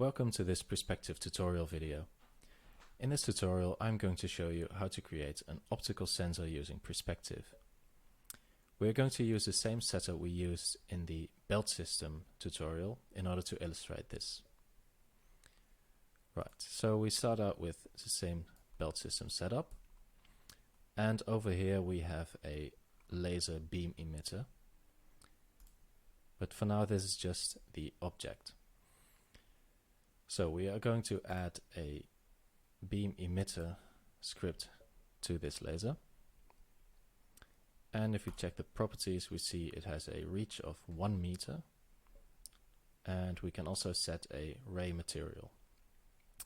Welcome to this Prespective tutorial video. In this tutorial I'm going to show you how to create an optical sensor using Prespective. We're going to use the same setup we used in the belt system tutorial in order to illustrate this. Right, so we start out with the same belt system setup, and over here we have a laser beam emitter, but for now this is just the object. So we are going to add a beam emitter script to this laser, and if we check the properties we see it has a reach of 1 meter, and we can also set a ray material.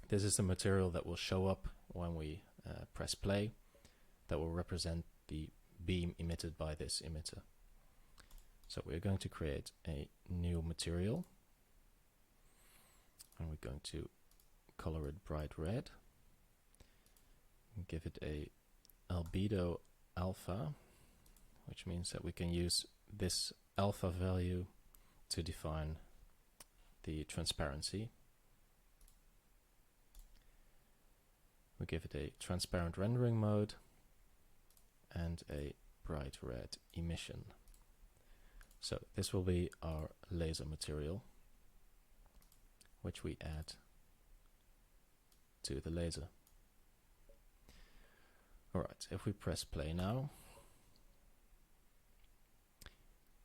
This is the material that will show up when we press play, that will represent the beam emitted by this emitter. So we're going to create a new material, and we're going to color it bright red and give it a albedo alpha, which means that we can use this alpha value to define the transparency. We give it a transparent rendering mode and a bright red emission. So this will be our laser material, which we add to the laser. Alright, if we press play now,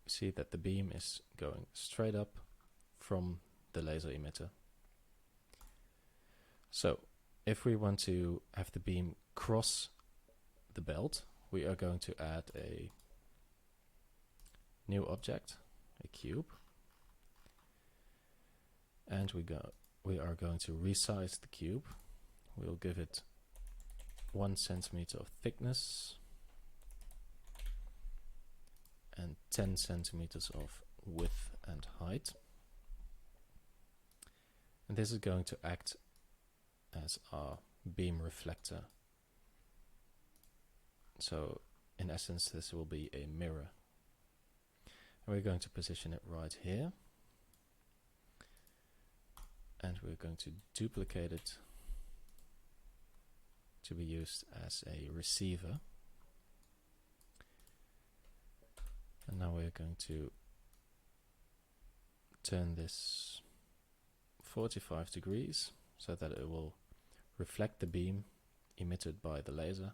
we see that the beam is going straight up from the laser emitter. So if we want to have the beam cross the belt, we are going to add a new object, a cube, and we are going to resize the cube. We'll give it 1 centimeter of thickness and 10 centimeters of width and height, and this is going to act as our beam reflector. So in essence this will be a mirror, and we're going to position it right here, and we're going to duplicate it to be used as a receiver. And now we're going to turn this 45 degrees so that it will reflect the beam emitted by the laser,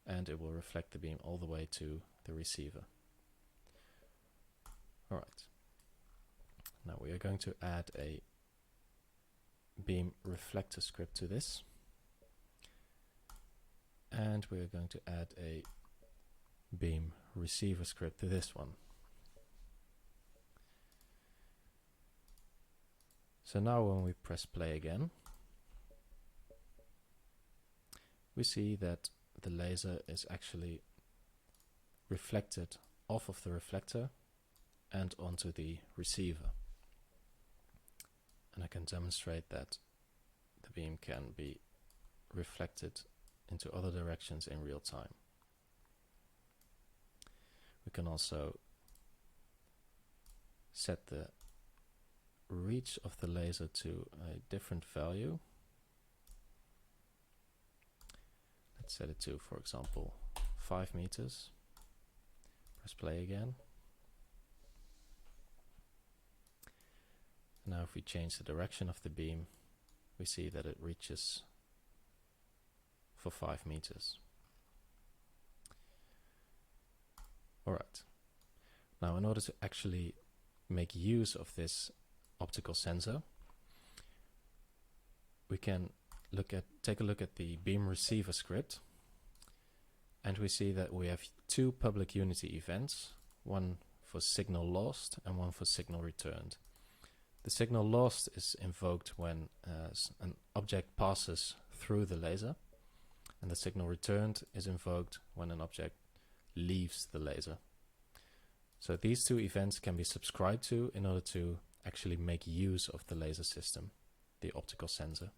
and it will reflect the beam all the way to the receiver. Alright, now we are going to add a beam reflector script to this, and we are going to add a beam receiver script to this one. So now when we press play again, we see that the laser is actually reflected off of the reflector and onto the receiver. And I can demonstrate that the beam can be reflected into other directions in real time. We can also set the reach of the laser to a different value. Let's set it to, for example, 5 meters. Press play again. Now if we change the direction of the beam, we see that it reaches for 5 meters. Alright, now in order to actually make use of this optical sensor, we can take a look at the beam receiver script, and we see that we have 2 public unity events, one for signal lost and one for signal returned. The signal lost is invoked when an object passes through the laser, and the signal returned is invoked when an object leaves the laser. So these 2 events can be subscribed to in order to actually make use of the laser system, the optical sensor.